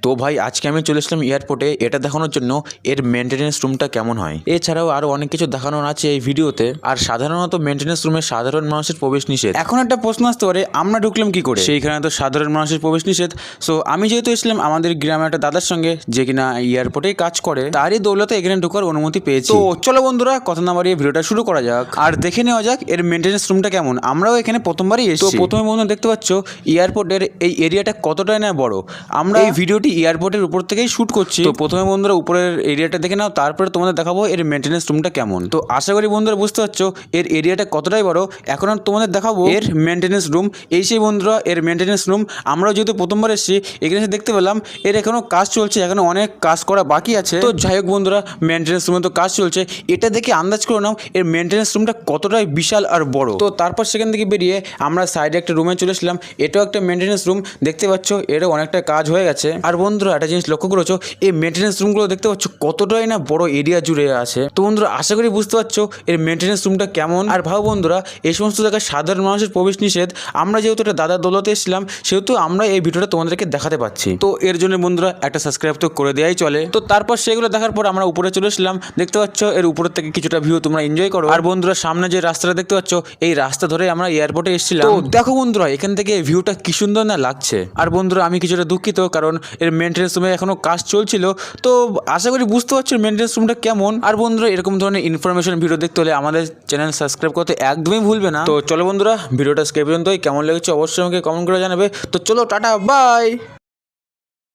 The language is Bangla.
তো ভাই আজকে আমি চলে এসলাম এয়ারপোর্টে এটা দেখানোর জন্য এর মেনটেনেন্স রুমটা কেমন হয়। এছাড়াও আরো অনেক কিছু দেখানোর আছে এই ভিডিওতে। আর সাধারণত মেনটেনেন্স রুমে সাধারণ মানুষের প্রবেশ নিষেধ। এখন একটা প্রশ্ন আসতে পারে আমরা ঢুকলাম কি করে, সেইখানে তো সাধারণ মানুষের প্রবেশ নিষেধ। সো আমি যেহেতু এসলাম আমাদের গ্রামে একটা দাদার সঙ্গে যে কিনা এয়ারপোর্টেই কাজ করে, তারই দৌলতে এখানে ঢোকার অনুমতি পেয়েছি। তো চলো বন্ধুরা কথা না বাড়িয়ে ভিডিওটা শুরু করা যাক আর দেখে নেওয়া যাক এর মেনটেনেন্স রুমটা কেমন। আমরাও এখানে প্রথমবারই এসেছি। তো প্রথমে বন্ধুরা দেখতে পাচ্ছ এয়ারপোর্টের এই এরিয়াটা কতটাই না বড়। আমরা এই ভিডিওটি এয়ারপোর্টের উপর থেকেই শুট করছি। তো প্রথমে বন্ধুরা উপরের এরিয়াটা দেখে নাও, তারপরে তোমাদের দেখাবো এর মেনটেনেন্স রুমটা কেমন। তো আশা করি বন্ধুরা বুঝতে পারছো এর এরিয়াটা কতটাই বড়। এখন তোমাদের দেখাবো এর মেনটেনেন্স রুম। এই সেই বন্ধুরা এর মেনটেনেন্স রুম। আমরাও যেহেতু প্রথমবার এসেছি এখানে এসে দেখতে পেলাম এর এখনো কাজ চলছে, এখনো অনেক কাজ করা বাকি আছে। তো যাই হোক বন্ধুরা মেনটেনেন্স রুমে তো কাজ চলছে, এটা দেখে আন্দাজ করে নাও এর মেনটেনেন্স রুমটা কতটাই বিশাল আর বড়। তো তারপর সেখান থেকে বেরিয়ে আমরা সাইডে একটা রুমে চলে এসলাম। এটাও একটা মেনটেনেন্স রুম, দেখতে পাচ্ছ এরও অনেকটা কাজ হয়ে গেছে। আর বন্ধুরা একটা জিনিস লক্ষ্য করেছো এই মেনটেনেন্স রুমগুলো দেখতে পাচ্ছ কতটাই না বড় এরিয়া জুড়ে আছে। তো বন্ধুরা আশা করি বুঝতে পারছো এর মেনটেনেন্স রুমটা কেমন। আর ভাও বন্ধুরা এই সমস্ত জায়গায় সাধারণ মানুষের প্রবেশ নিষেধ। আমরা যেহেতু একটা দাদার দৌলতে এসেছিলাম সেহেতু আমরা এই ভিডিওটা তোমাদেরকে দেখাতে পাচ্ছি। তো এর জন্য বন্ধুরা একটা সাবস্ক্রাইব তো করে দেওয়াই চলে। তো তারপর সেগুলো দেখার পর আমরা উপরে চলে এসলাম। দেখতে পাচ্ছ এর উপরের থেকে কিছুটা ভিউ তোমরা এনজয় করো। আর বন্ধুরা সামনে যে রাস্তাটা দেখতে পাচ্ছ এই রাস্তা ধরে আমরা এয়ারপোর্টে এসেছিলাম। তো দেখো বন্ধুরা এখান থেকে ভিউটা কি সুন্দর না লাগছে। আর বন্ধুরা আমি কিছুটা দুঃখিত কারণ এর মেনটেনেন্স রুমে এখনো কাজ চলছিল। তো আশা করি বুঝতে পারছো মেনটেনেন্স রুমটা কেমন। আর বন্ধুরা এরকম ধরনের ইনফরমেশন ভিডিও দেখতে হলে আমাদের চ্যানেল সাবস্ক্রাইব করতে একদমই ভুলবে না। তো চলো বন্ধুরা ভিডিওটা স্ক্রিপ্ট পর্যন্তই, কেমন লেগেছে অবশ্যই আমাকে কমেন্ট করে জানাবে। তো চলো টাটা বাই।